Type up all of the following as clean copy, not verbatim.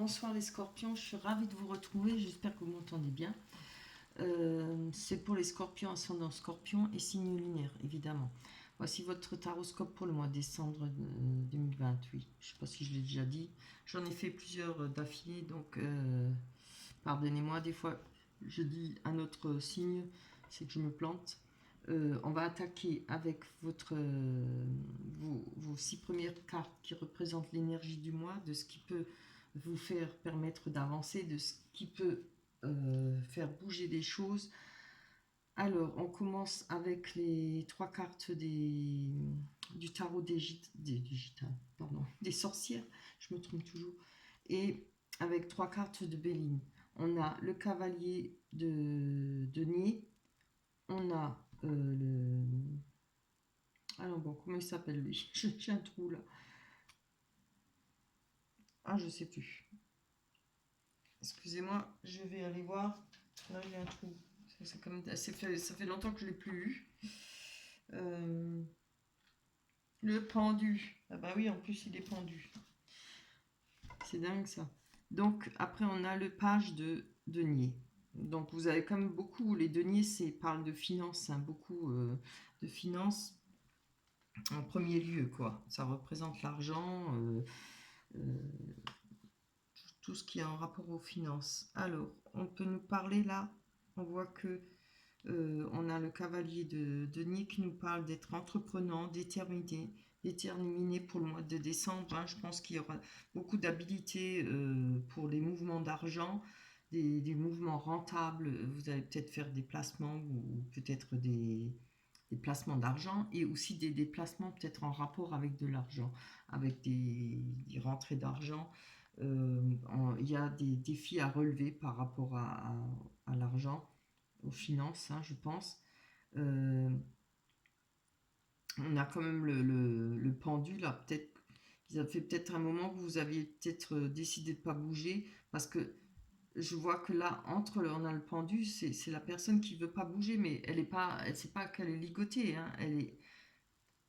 Bonsoir les scorpions, je suis ravie de vous retrouver, j'espère que vous m'entendez bien. C'est pour les scorpions, ascendant scorpion et signe lunaire, évidemment. Voici votre taroscope pour le mois de décembre 2028. Je ne sais pas si je l'ai déjà dit. J'en ai fait plusieurs d'affilée, donc pardonnez-moi, des fois je dis un autre signe, c'est que je me plante. On va attaquer avec vos 6 premières cartes qui représentent l'énergie du mois, de ce qui peut vous faire permettre d'avancer, de ce qui peut faire bouger des choses. Alors, on commence avec les 3 cartes du tarot des sorcières, je me trompe toujours, et avec 3 cartes de Béline. On a le cavalier de denier, on a le... Alors bon, comment il s'appelle lui? J'ai un trou là. Ah, je sais plus. Excusez-moi, je vais aller voir. Là, j'ai un trou. Ça fait longtemps que je ne l'ai plus eu. Le pendu. Ah bah oui, en plus, il est pendu. C'est dingue, ça. Donc, après, on a le page de denier. Donc, vous avez quand même beaucoup... Les deniers, parlent de finances, hein, beaucoup de finances en premier lieu, quoi. Ça représente l'argent, tout ce qui est en rapport aux finances. Alors, on peut nous parler là. On voit que on a le cavalier de denier qui nous parle d'être entreprenant, déterminé pour le mois de décembre. Hein. Je pense qu'il y aura beaucoup d'habilité pour les mouvements d'argent, des mouvements rentables. Vous allez peut-être faire des placements ou peut-être des placements d'argent et aussi des déplacements peut-être en rapport avec de l'argent, avec des rentrées d'argent. Il y a des défis à relever par rapport à l'argent, aux finances, hein, je pense. Euh, on a quand même le pendu là, peut-être qu'ils a fait peut-être un moment que vous aviez peut-être décidé de ne pas bouger, parce que je vois que là, on a le pendu, c'est la personne qui veut pas bouger, mais elle sait pas qu'elle est ligotée, hein, elle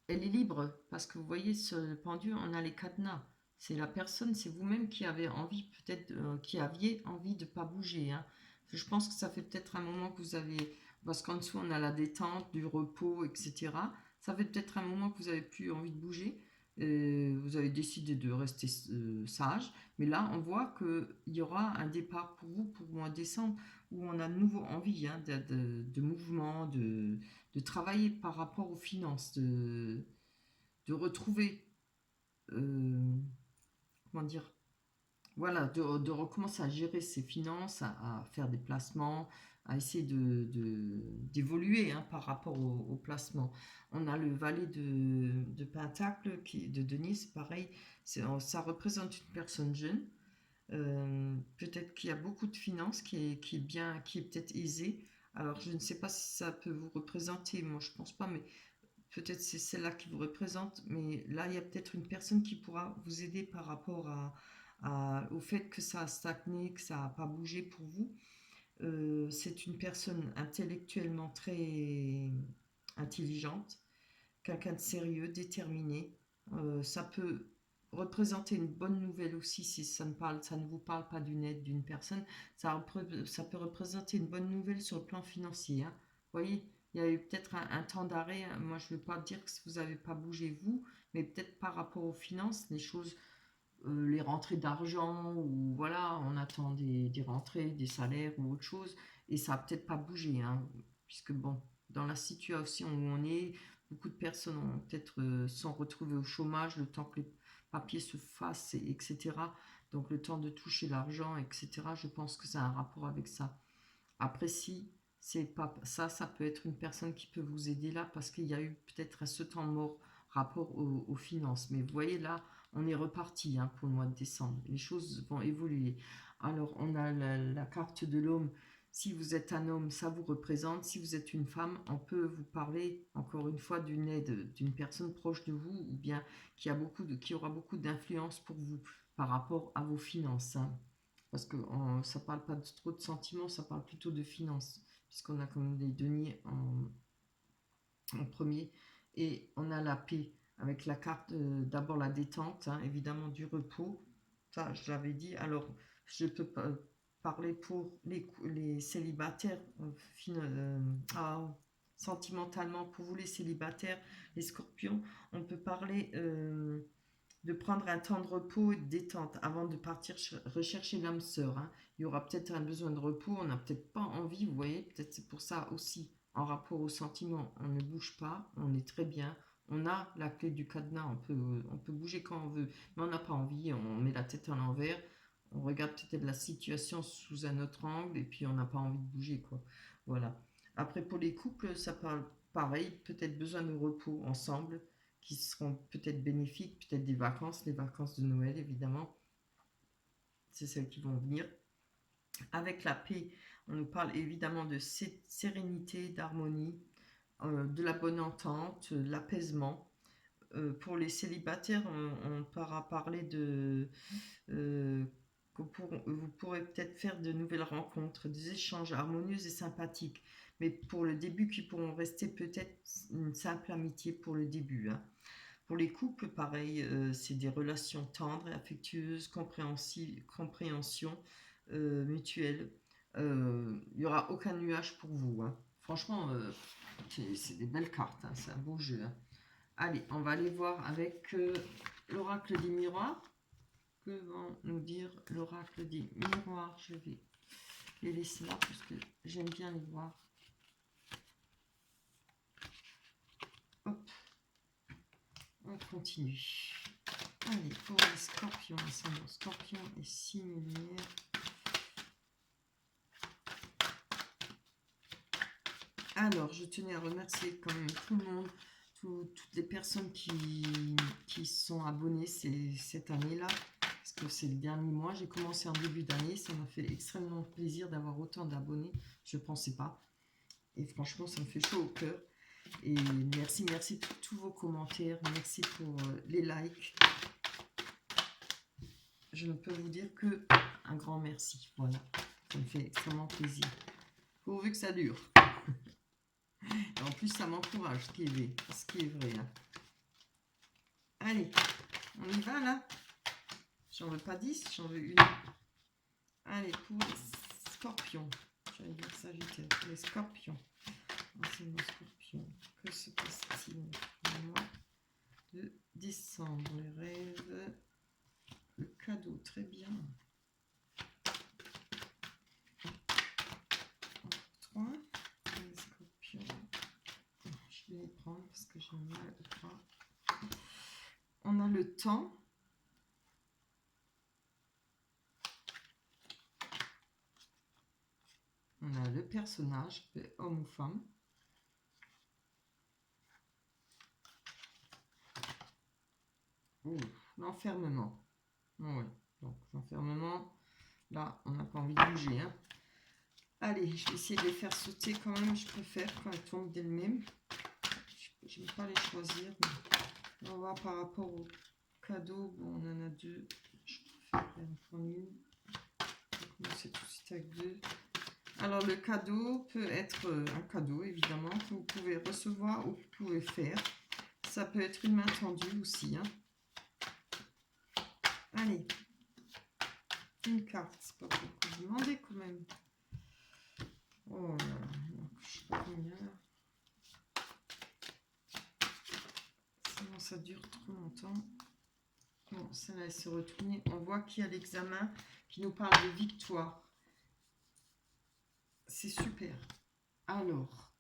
est libre, parce que vous voyez, sur le pendu, on a les cadenas. C'est la personne, c'est vous-même qui avez envie, peut-être, qui aviez envie de pas bouger. Hein. Je pense que ça fait peut-être un moment que vous avez, parce qu'en dessous, on a la détente, du repos, etc. Ça fait peut-être un moment que vous avez plus envie de bouger. Vous avez décidé de rester sage. Mais là, on voit qu'il y aura un départ pour vous pour le mois de décembre où on a de nouveau envie, hein, de mouvement, de travailler par rapport aux finances, de retrouver, euh, comment dire, voilà, de recommencer à gérer ses finances, à faire des placements, à essayer d'évoluer, hein, par rapport au placement. On a le valet de Pentacle, de Denis, c'est pareil, ça représente une personne jeune, peut-être qu'il y a beaucoup de finances, qui est bien, qui est peut-être aisée. Alors, je ne sais pas si ça peut vous représenter, moi je pense pas, mais peut-être c'est celle-là qui vous représente, mais là, il y a peut-être une personne qui pourra vous aider par rapport au fait que ça a stagné, que ça n'a pas bougé pour vous. C'est une personne intellectuellement très intelligente, quelqu'un de sérieux, déterminé. Ça peut représenter une bonne nouvelle aussi si ça ne vous parle pas d'une aide d'une personne. Ça peut représenter une bonne nouvelle sur le plan financier. Hein. Vous voyez, il y a eu peut-être un temps d'arrêt. Moi, je ne veux pas dire que vous n'avez pas bougé vous, mais peut-être par rapport aux finances, les choses, les rentrées d'argent, ou voilà, on attend des rentrées, des salaires ou autre chose, et ça n'a peut-être pas bougé, hein, puisque bon, dans la situation où on est, beaucoup de personnes ont peut-être sont retrouvées au chômage le temps que les papiers se fassent, etc. Donc le temps de toucher l'argent, etc. Je pense que ça a un rapport avec ça. Après, si c'est pas ça, ça peut être une personne qui peut vous aider là parce qu'il y a eu peut-être ce temps mort rapport aux finances. Mais vous voyez là, on est reparti, hein, pour le mois de décembre. Les choses vont évoluer. Alors, on a la carte de l'homme. Si vous êtes un homme, ça vous représente. Si vous êtes une femme, on peut vous parler encore une fois d'une aide, d'une personne proche de vous ou bien qui aura beaucoup d'influence pour vous par rapport à vos finances. Hein. Parce que ça parle pas trop de sentiments, ça parle plutôt de finances, puisqu'on a quand même des deniers en premier. Et on a la paix, avec la carte, d'abord la détente, hein, évidemment du repos, Ça, je l'avais dit. Alors, je peux pas parler pour les célibataires, sentimentalement, pour vous les célibataires, les scorpions, on peut parler de prendre un temps de repos et de détente avant de partir rechercher l'âme sœur, hein. Il y aura peut-être un besoin de repos, on n'a peut-être pas envie, vous voyez, peut-être c'est pour ça aussi, en rapport au sentiment, on ne bouge pas, on est très bien, on a la clé du cadenas, on peut bouger quand on veut, mais on n'a pas envie, on met la tête à l'envers, on regarde peut-être la situation sous un autre angle et puis on n'a pas envie de bouger, quoi. Voilà. Après, pour les couples, ça parle pareil, peut-être besoin de repos ensemble, qui seront peut-être bénéfiques, peut-être des vacances, les vacances de Noël évidemment, c'est celles qui vont venir. Avec la paix, on nous parle évidemment de sérénité, d'harmonie, de la bonne entente, de l'apaisement. Pour les célibataires, on pourra parler de... euh, vous pourrez peut-être faire de nouvelles rencontres, des échanges harmonieux et sympathiques. Mais pour le début, qui pourront rester peut-être une simple amitié pour le début, hein. Pour les couples, pareil, c'est des relations tendres et affectueuses, compréhension mutuelle. Il n'y aura aucun nuage pour vous, hein. Franchement, c'est des belles cartes, hein, c'est un beau jeu, hein. Allez, on va aller voir avec l'oracle des miroirs. Que vont nous dire l'oracle des miroirs? Je vais les laisser là parce que j'aime bien les voir. Hop, on continue. Allez, pour les scorpions, ascendant scorpion et signe lumière. Alors, je tenais à remercier quand même tout le monde, toutes les personnes qui sont abonnées cette année-là, parce que c'est le dernier mois. J'ai commencé en début d'année, ça m'a fait extrêmement plaisir d'avoir autant d'abonnés, je ne pensais pas. Et franchement, ça me fait chaud au cœur. Et merci pour tous vos commentaires, merci pour les likes. Je ne peux vous dire que un grand merci. Voilà, ça me fait extrêmement plaisir. Pourvu que ça dure. Et en plus, ça m'encourage, ce qui est vrai. Hein. Allez, on y va là. J'en veux pas 10, j'en veux une. Allez, pour les scorpions. J'allais dire Sagittaire. Pour les scorpions. C'est nos scorpions. Que se passe-t-il pour moi de décembre? Les rêves. Le cadeau, très bien. 3. Les scorpions. Je vais les prendre parce que j'ai mal au bras. On a le temps. On a le personnage, homme ou femme. L'enfermement. Ouais. Donc l'enfermement, là, on n'a pas envie de bouger. Hein. Allez, je vais essayer de les faire sauter quand même. Je préfère quand elles tombent d'elles-mêmes. Je ne vais pas les choisir. Mais on va voir par rapport au cadeau. Bon, on en a 2. Je préfère en prendre une. On va commencer tout de suite avec 2. Alors, le cadeau peut être un cadeau, évidemment, que vous pouvez recevoir ou que vous pouvez faire. Ça peut être une main tendue aussi. Hein. Allez. Une carte. C'est pas beaucoup demander quand même. Oh là là. Je sais pas combien là. Sinon, ça dure trop longtemps. Bon, celle-là, elle se retourne. On voit qu'il y a l'examen qui nous parle de victoire. C'est super. Alors,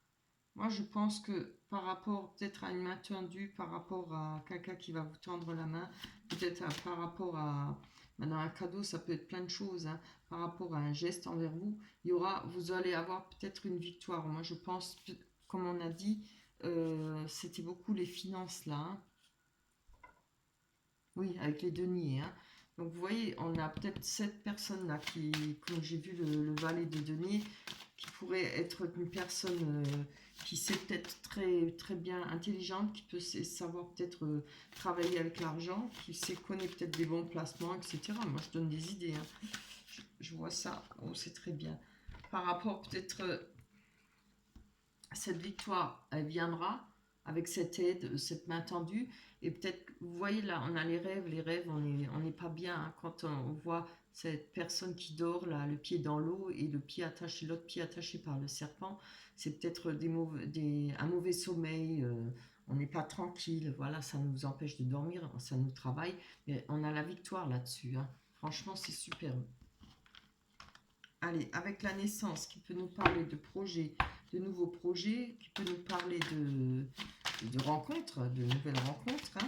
moi, je pense que par rapport peut-être à une main tendue, par rapport à quelqu'un qui va vous tendre la main, peut-être par rapport à... Maintenant, un cadeau, ça peut être plein de choses. Hein. Par rapport à un geste envers vous, vous allez avoir peut-être une victoire. Moi, je pense, comme on a dit, c'était beaucoup les finances là. Hein. Oui, avec les deniers. Hein. Donc, vous voyez, on a peut-être cette personne-là qui, comme j'ai vu le valet de deniers, qui pourrait être une personne qui sait peut-être très bien intelligente, qui peut savoir peut-être travailler avec l'argent, qui sait connaître peut-être des bons placements, etc. Moi, je donne des idées. Hein. Je vois ça. Oh, c'est très bien. Par rapport peut-être cette victoire, elle viendra avec cette aide, cette main tendue. Et peut-être, vous voyez là, on a les rêves, on n'est pas bien hein, quand on voit cette personne qui dort là, le pied dans l'eau et le pied attaché, l'autre pied attaché par le serpent. C'est peut-être un mauvais sommeil, on n'est pas tranquille, voilà, ça nous empêche de dormir, ça nous travaille, mais on a la victoire là-dessus. Hein. Franchement, c'est superbe. Allez, avec la naissance qui peut nous parler de projets, de nouveaux projets, qui peut nous parler de rencontres, de nouvelles rencontres. Hein.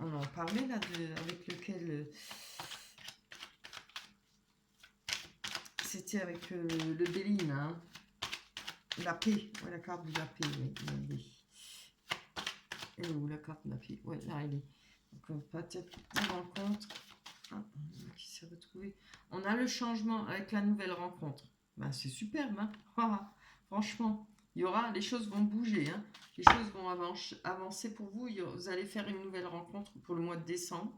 On en parlait là, avec lequel c'était avec le Béline, hein. La paix, ouais, la carte de la paix, oui. Elle est où la carte de la paix? Ouais, là elle est. Donc peut-être une rencontre. Ah, qui s'est retrouvé. On a le changement avec la nouvelle rencontre. Ben, c'est superbe, hein. Ah, franchement, les choses vont bouger, hein. Les choses vont avancer pour vous. Vous allez faire une nouvelle rencontre pour le mois de décembre.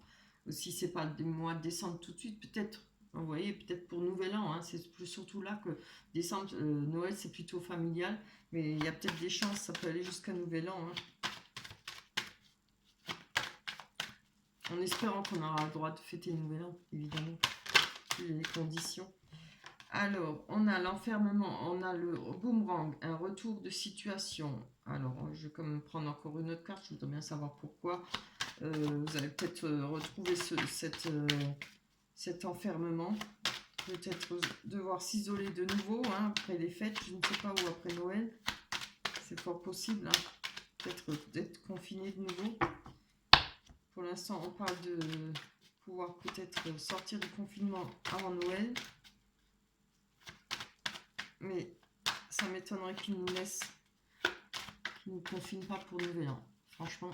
Si c'est pas le mois de décembre tout de suite, peut-être. Vous voyez, peut-être pour Nouvel An, hein, c'est plus surtout là que décembre, Noël c'est plutôt familial, mais il y a peut-être des chances, ça peut aller jusqu'à Nouvel An. Hein. En espérant qu'on aura le droit de fêter le Nouvel An, évidemment, les conditions. Alors, on a l'enfermement, on a le boomerang, un retour de situation. Alors, je vais quand même prendre encore une autre carte, je voudrais bien savoir pourquoi. Vous allez peut-être retrouver cet enfermement. Peut-être devoir s'isoler de nouveau hein, après les fêtes, je ne sais pas, ou après Noël. C'est fort possible, hein. Peut-être d'être confiné de nouveau. Pour l'instant, on parle de pouvoir peut-être sortir du confinement avant Noël. Mais ça m'étonnerait qu'ils nous laissent, qu'ils ne nous confinent pas pour Nouvel An. Franchement,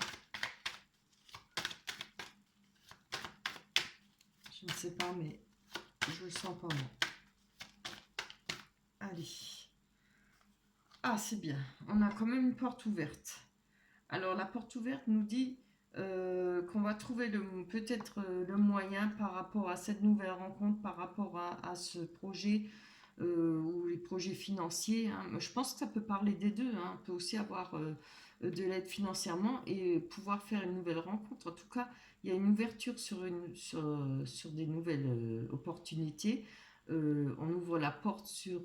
je ne sais pas, mais je le sens pas moi. Allez. Ah, c'est bien. On a quand même une porte ouverte. Alors, la porte ouverte nous dit qu'on va trouver peut-être le moyen par rapport à cette nouvelle rencontre, par rapport à ce projet ou les projets financiers. Hein. Je pense que ça peut parler des deux. Hein. On peut aussi avoir de l'aide financièrement et pouvoir faire une nouvelle rencontre. En tout cas, il y a une ouverture sur des nouvelles opportunités. On ouvre la porte sur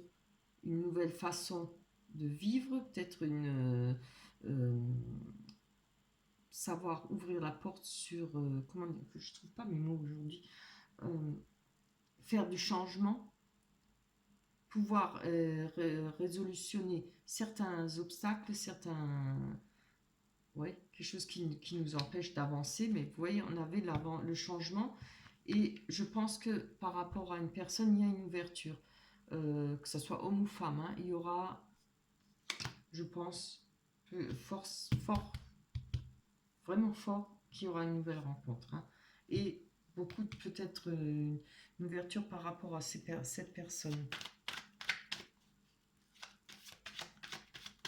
une nouvelle façon de vivre, peut-être savoir ouvrir la porte sur comment dire, je trouve pas mes mots aujourd'hui, faire du changement, pouvoir résolutionner certains obstacles, quelque chose qui nous empêche d'avancer, mais vous voyez, on avait le changement, et je pense que par rapport à une personne, il y a une ouverture, que ce soit homme ou femme, hein, il y aura, je pense, vraiment fort, qu'il y aura une nouvelle rencontre, hein, et beaucoup peut-être une ouverture par rapport à cette personne.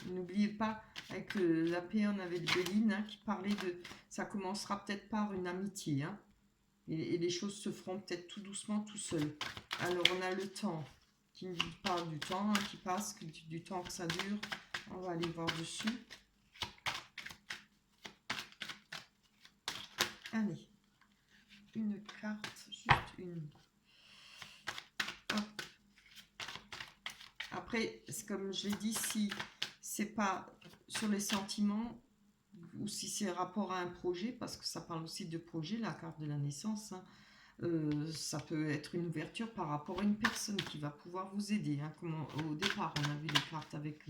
N'oubliez pas, avec la paix, on avait le Béline hein, qui parlait de... Ça commencera peut-être par une amitié. Hein, et les choses se feront peut-être tout doucement, tout seul. Alors, on a le temps qui nous parle du temps hein, qui passe, du temps que ça dure. On va aller voir dessus. Allez. Une carte, juste une. Hop. Après, comme je l'ai dit, si c'est pas sur les sentiments ou si c'est rapport à un projet, parce que ça parle aussi de projet, la carte de la naissance, hein, ça peut être une ouverture par rapport à une personne qui va pouvoir vous aider. Hein, comme au départ, on a vu les cartes avec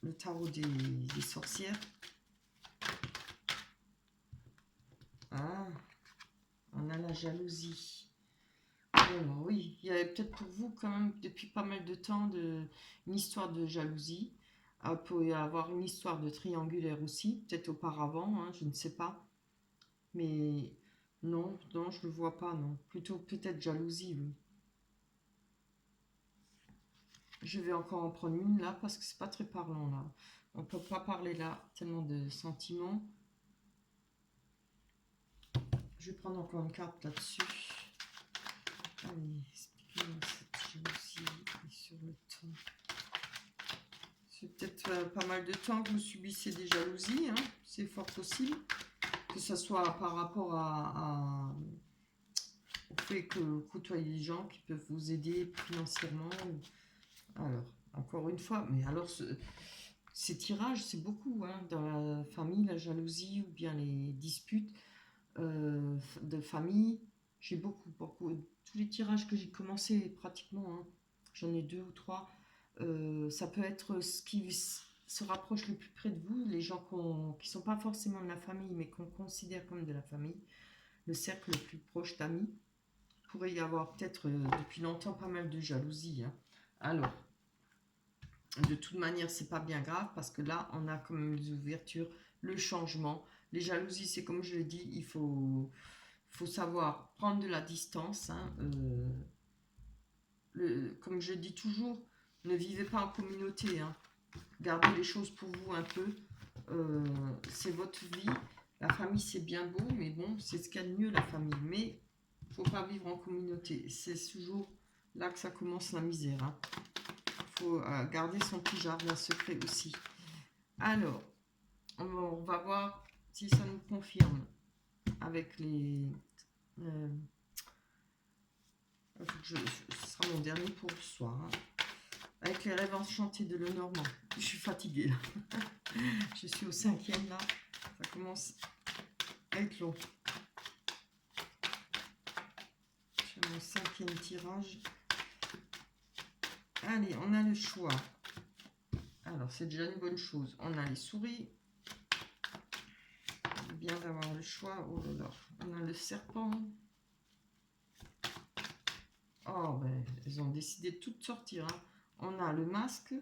le tarot des sorcières. Ah, on a la jalousie. Alors, oui, il y avait peut-être pour vous quand même depuis pas mal de temps une histoire de jalousie. Il peut y avoir une histoire de triangulaire aussi, peut-être auparavant, hein, je ne sais pas. Mais non, non, je ne le vois pas, non. Plutôt peut-être jalousie, oui. Je vais encore en prendre une là parce que c'est pas très parlant là. On ne peut pas parler là tellement de sentiments. Je vais prendre encore une carte là-dessus. Allez, expliquez-moi cette jalousie sur le temps. C'est peut-être pas mal de temps que vous subissez des jalousies, hein. C'est fort possible. Que ce soit par rapport au fait que vous côtoyez des gens qui peuvent vous aider financièrement. Alors, encore une fois, mais alors ces tirages, c'est beaucoup, hein, dans la famille, la jalousie ou bien les disputes de famille. J'ai beaucoup. Tous les tirages que j'ai commencé, pratiquement, hein, j'en ai 2 ou 3. Ça peut être ce qui se rapproche le plus près de vous, les gens qui sont pas forcément de la famille, mais qu'on considère comme de la famille, le cercle le plus proche d'amis. Il pourrait y avoir peut-être depuis longtemps pas mal de jalousie, hein. Alors, de toute manière, c'est pas bien grave parce que là, on a quand même les ouvertures, le changement. Les jalousies, c'est comme je l'ai dit, faut savoir prendre de la distance, hein. Comme je dis toujours, ne vivez pas en communauté, hein. Gardez les choses pour vous un peu. C'est votre vie. La famille, c'est bien beau, mais bon, c'est ce qu'il y a de mieux, la famille. Mais il ne faut pas vivre en communauté. C'est toujours là que ça commence la misère, hein. Faut garder son petit jardin secret aussi. Alors, on va voir si ça nous confirme avec les... ce sera mon dernier pour ce soir, hein. Avec les rêves enchantés de Lenormand. Je suis fatiguée là. Je suis au 5e là. Ça commence à être long. J'ai mon 5e tirage. Allez, on a le choix. Alors, c'est déjà une bonne chose. On a les souris. C'est bien d'avoir le choix. Oh là là. On a le serpent. Oh, ben, ils ont décidé de toutes sortir, hein. On a le masque.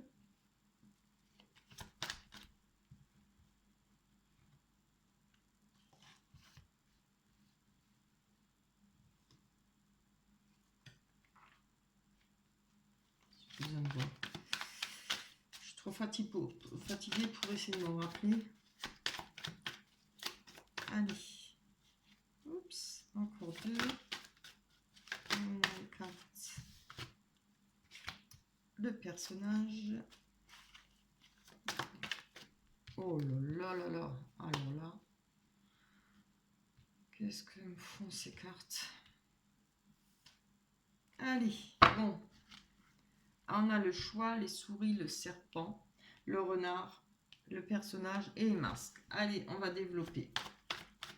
Je suis trop fatiguée pour essayer de m'en rappeler. Allez. Oups, encore 2. On a les cartes. Le personnage. Oh là là là là. Alors là. Qu'est-ce que me font ces cartes? Allez, bon. On a le choix, les souris, le serpent, le renard, le personnage et les masques. Allez, on va développer.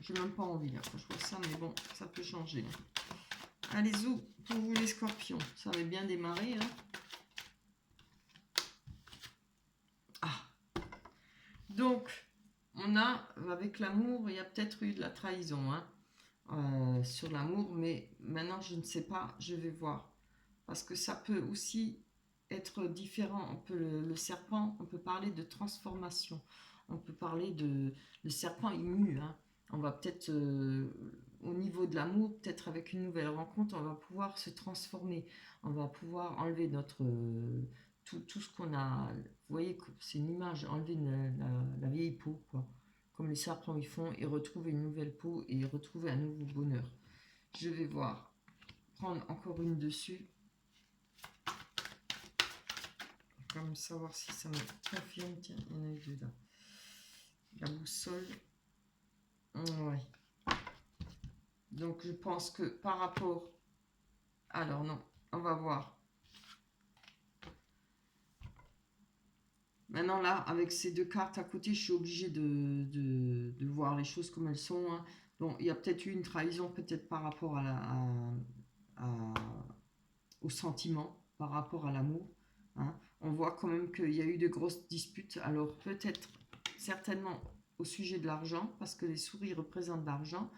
J'ai même pas envie là, quand je vois ça, mais bon, ça peut changer. Allez, zou, pour vous les scorpions. Ça avait bien démarré, hein. Ah. Donc, on a, avec l'amour, il y a peut-être eu de la trahison, hein, sur l'amour, mais maintenant, je ne sais pas, je vais voir. Parce que ça peut aussi être différent. On peut le serpent, on peut parler de transformation. On peut parler de... Le serpent est mu, hein. On va peut-être, au niveau de l'amour, peut-être avec une nouvelle rencontre, on va pouvoir se transformer. On va pouvoir enlever notre... tout ce qu'on a... Vous voyez, c'est une image, enlever la vieille peau, quoi. Comme les serpents ils font, et retrouver une nouvelle peau et retrouver un nouveau bonheur. Je vais voir. Prendre encore une dessus. Comme savoir si ça me confirme. Tiens, il y en a eu 2 là. La boussole. Ouais. Donc je pense que par rapport... Alors non, on va voir. Maintenant là, avec ces 2 cartes à côté, je suis obligée de voir les choses comme elles sont, hein. Bon, il y a peut-être eu une trahison, peut-être par rapport au sentiment, par rapport à l'amour, hein. On voit quand même qu'il y a eu de grosses disputes. Alors peut-être, certainement au sujet de l'argent, parce que les souris représentent l'argent.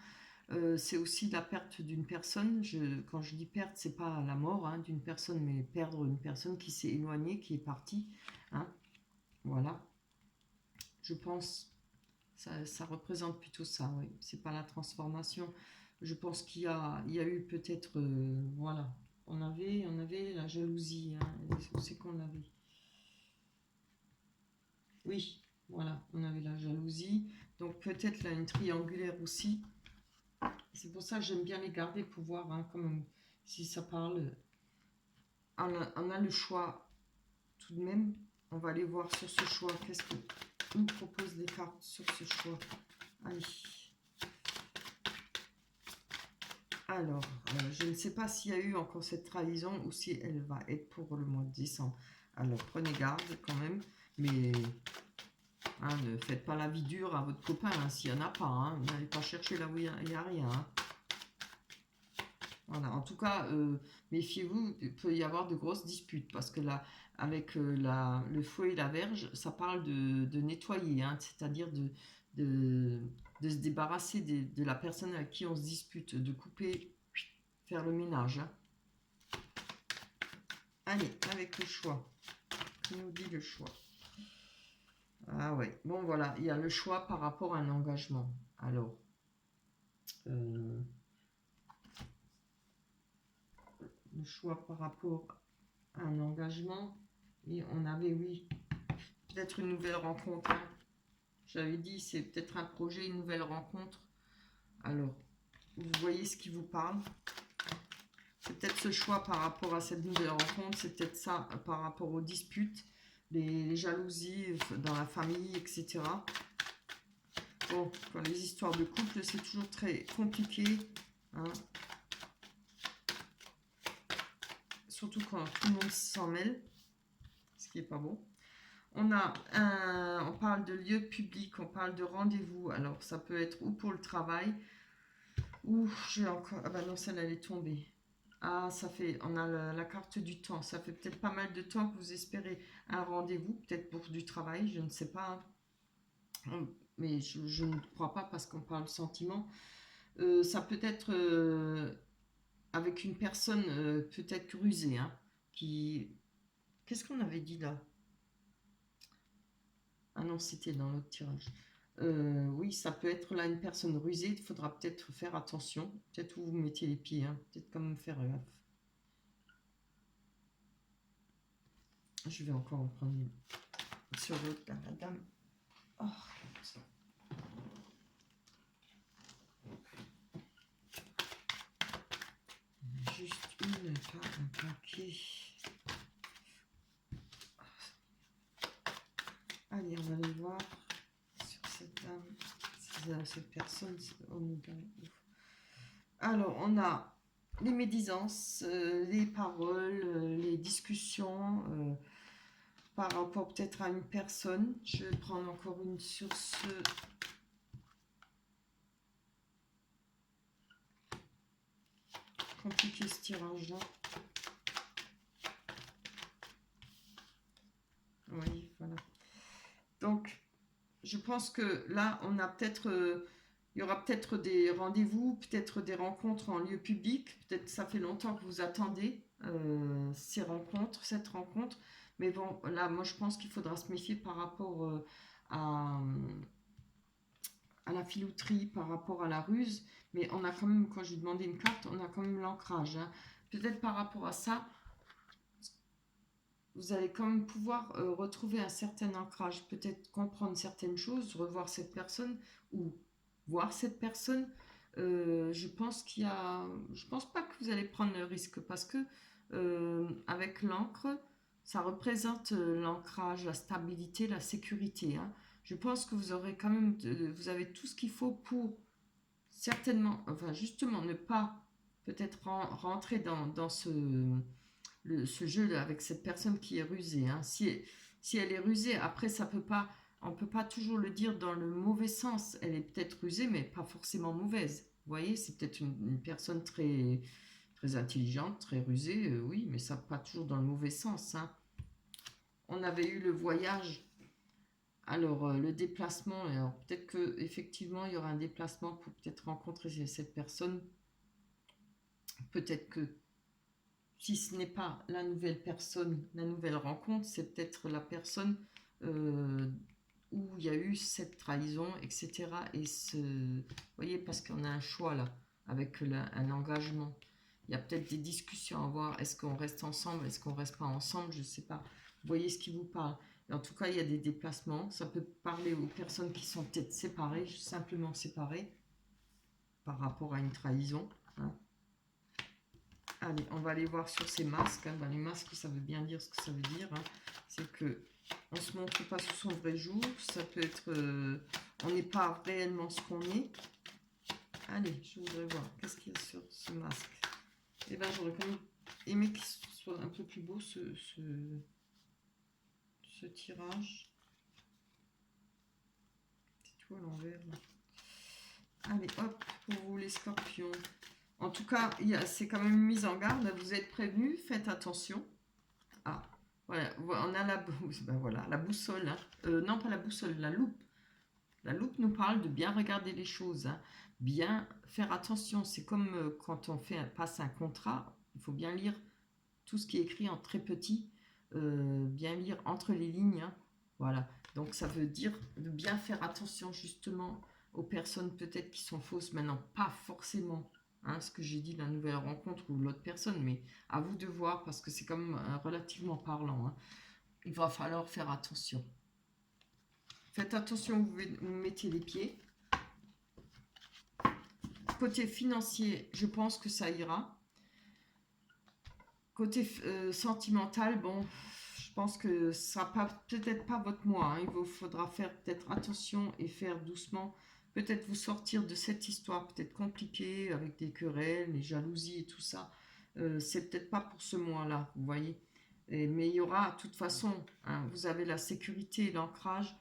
C'est aussi la perte d'une personne. Quand je dis perte, c'est pas la mort, hein, d'une personne, mais perdre une personne qui s'est éloignée, qui est partie, hein. Voilà. Je pense ça représente plutôt ça, oui. C'est pas la transformation. Je pense il y a eu peut-être, voilà. On avait la jalousie, hein. C'est qu'on avait. Oui, voilà, on avait la jalousie. Donc peut-être là une triangulaire aussi. C'est pour ça que j'aime bien les garder pour voir, hein, comme si ça parle. On a le choix tout de même. On va aller voir sur ce choix. Qu'est-ce que nous proposent les cartes sur ce choix? Allez. Alors, je ne sais pas s'il y a eu encore cette trahison ou si elle va être pour le mois de décembre. Alors, prenez garde quand même. Mais hein, ne faites pas la vie dure à votre copain hein, s'il n'y en a pas. Hein. N'allez pas chercher là où il n'y a rien. Hein. Voilà. En tout cas, méfiez-vous, il peut y avoir de grosses disputes parce que là, avec le fouet et la verge, ça parle de nettoyer, hein, c'est-à-dire de, de se débarrasser de la personne avec qui on se dispute, de couper, faire le ménage. Hein. Allez, avec le choix. Qui nous dit le choix? Ah ouais, bon voilà, il y a le choix par rapport à un engagement. Alors, le choix par rapport à un engagement, et on avait, oui, peut-être une nouvelle rencontre. Hein. J'avais dit, c'est peut-être un projet, une nouvelle rencontre. Alors, vous voyez ce qui vous parle. C'est peut-être ce choix par rapport à cette nouvelle rencontre, c'est peut-être ça par rapport aux disputes, les jalousies dans la famille, etc. Bon, quand les histoires de couple, c'est toujours très compliqué. Hein. Surtout quand tout le monde s'en mêle, ce qui n'est pas bon. On parle de lieu public, on parle de rendez-vous. Alors, ça peut être ou pour le travail, ou j'ai encore... Ah bah non, celle-là, elle est tombée. Ah, ça fait... On a la carte du temps. Ça fait peut-être pas mal de temps que vous espérez un rendez-vous, peut-être pour du travail, je ne sais pas. Mais je ne crois pas parce qu'on parle sentiment. Ça peut être avec une personne peut-être rusée, hein, qui... Qu'est-ce qu'on avait dit là? Ah non, c'était dans l'autre tirage. Oui, ça peut être là une personne rusée. Il faudra peut-être faire attention. Peut-être où vous mettez les pieds. Hein. Peut-être quand même faire gaffe. Je vais encore en prendre une sur l'autre, là, la dame. Oh, juste une, pas un paquet. Allez, on va aller voir sur cette dame. Cette personne. Oh, alors, on a les médisances, les paroles, les discussions par rapport peut-être à une personne. Je vais prendre encore une sur ce. Compliqué ce tirage-là. Oui, voilà. Donc, je pense que là, on a peut-être... il y aura peut-être des rendez-vous, peut-être des rencontres en lieu public. Peut-être ça fait longtemps que vous attendez ces rencontres, cette rencontre. Mais bon, là, moi, je pense qu'il faudra se méfier par rapport à, à la filouterie, par rapport à la ruse. Mais on a quand même, quand je lui demandais une carte, on a quand même l'ancrage. Hein. Peut-être par rapport à ça, vous allez quand même pouvoir retrouver un certain ancrage. Peut-être comprendre certaines choses, revoir cette personne ou voir cette personne. Je pense qu'il y a... Je pense pas que vous allez prendre le risque parce que avec l'encre, ça représente l'ancrage, la stabilité, la sécurité. Hein. Je pense que vous aurez quand même... vous avez tout ce qu'il faut pour certainement... Enfin, justement, ne pas peut-être rentrer dans ce jeu avec cette personne qui est rusée. Hein. Si elle est rusée, après, ça peut pas... On ne peut pas toujours le dire dans le mauvais sens. Elle est peut-être rusée, mais pas forcément mauvaise. Vous voyez, c'est peut-être une personne très, très intelligente, très rusée, oui, mais ça pas toujours dans le mauvais sens. Hein. On avait eu le voyage, alors le déplacement, alors peut-être que effectivement il y aura un déplacement pour peut-être rencontrer cette personne. Peut-être que si ce n'est pas la nouvelle personne, la nouvelle rencontre, c'est peut-être la personne où il y a eu cette trahison, etc. Et vous voyez, parce qu'on a un choix là, avec un engagement. Il y a peut-être des discussions à avoir. Est-ce qu'on reste ensemble? Est-ce qu'on reste pas ensemble? Je ne sais pas. Vous voyez ce qui vous parle. Et en tout cas, il y a des déplacements. Ça peut parler aux personnes qui sont peut-être séparées, simplement séparées, par rapport à une trahison. Hein. Allez, on va aller voir sur ces masques. Hein. Ben, les masques, ça veut bien dire ce que ça veut dire. Hein. C'est que on se montre pas sous son vrai jour. Ça peut être... on n'est pas réellement ce qu'on est. Allez, je voudrais voir. Qu'est-ce qu'il y a sur ce masque? Eh bien, j'aurais quand même aimé qu'il soit un peu plus beau, ce tirage. C'est tout à l'envers. Allez, hop, pour vous les scorpions. En tout cas, c'est quand même une mise en garde. Vous êtes prévenus, faites attention. Ah, voilà, on a ben voilà, la boussole. Hein. Non, pas la boussole, la loupe. La loupe nous parle de bien regarder les choses, hein. Bien faire attention. C'est comme quand on passe un contrat, il faut bien lire tout ce qui est écrit en très petit, bien lire entre les lignes. Hein. Voilà, donc ça veut dire de bien faire attention justement aux personnes peut-être qui sont fausses maintenant, pas forcément. Hein, ce que j'ai dit, la nouvelle rencontre ou l'autre personne, mais à vous de voir parce que c'est quand même relativement parlant. Hein. Il va falloir faire attention. Faites attention où vous mettez les pieds. Côté financier, je pense que ça ira. Côté sentimental, bon, je pense que ça sera peut-être pas votre mois. Hein. Il vous faudra faire peut-être attention et faire doucement. Peut-être vous sortir de cette histoire peut-être compliquée avec des querelles, les jalousies et tout ça. C'est peut-être pas pour ce mois-là, vous voyez. Mais il y aura, de toute façon, hein, vous avez la sécurité et l'ancrage.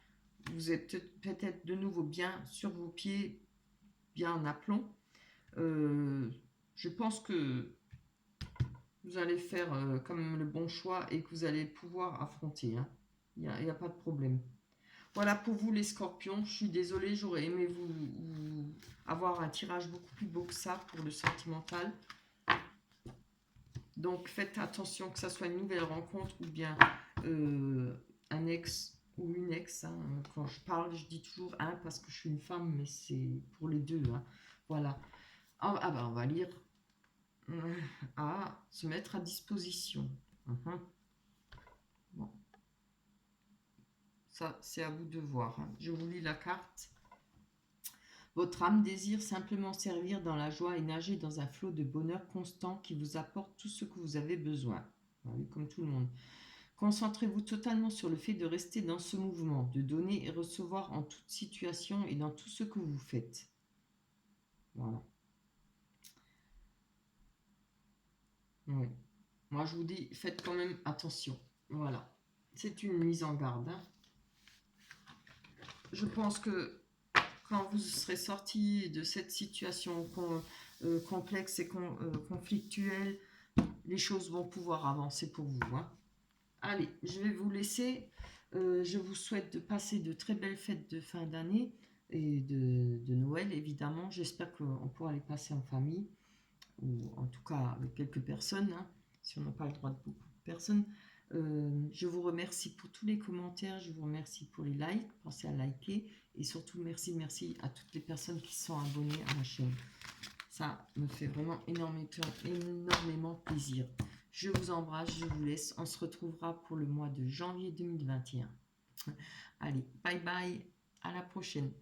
Vous êtes peut-être de nouveau bien sur vos pieds, bien en aplomb. Je pense que vous allez faire comme le bon choix et que vous allez pouvoir affronter. Hein. Il n'y a pas de problème. Voilà pour vous les scorpions. Je suis désolée, j'aurais aimé vous avoir un tirage beaucoup plus beau que ça pour le sentimental. Donc faites attention que ça soit une nouvelle rencontre ou bien un ex ou une ex. Hein. Quand je parle, je dis toujours un parce que je suis une femme, mais c'est pour les deux. Hein. Voilà. Ah ben on va lire à se mettre à disposition. Bon. Ça, c'est à vous de voir. Hein. Je vous lis la carte. Votre âme désire simplement servir dans la joie et nager dans un flot de bonheur constant qui vous apporte tout ce que vous avez besoin. Oui, comme tout le monde. Concentrez-vous totalement sur le fait de rester dans ce mouvement, de donner et recevoir en toute situation et dans tout ce que vous faites. Voilà. Oui. Moi, je vous dis, faites quand même attention. Voilà. C'est une mise en garde. Hein. Je pense que quand vous serez sorti de cette situation complexe et conflictuelle, les choses vont pouvoir avancer pour vous. Hein. Allez, je vais vous laisser. Je vous souhaite de passer de très belles fêtes de fin d'année et de Noël, évidemment. J'espère qu'on pourra les passer en famille, ou en tout cas avec quelques personnes, hein, si on n'a pas le droit de beaucoup de personnes. Je vous remercie pour tous les commentaires, je vous remercie pour les likes, pensez à liker et surtout merci à toutes les personnes qui sont abonnées à ma chaîne. Ça me fait vraiment énormément plaisir. Je vous embrasse, je vous laisse. On se retrouvera pour le mois de janvier 2021. Allez, bye bye, à la prochaine.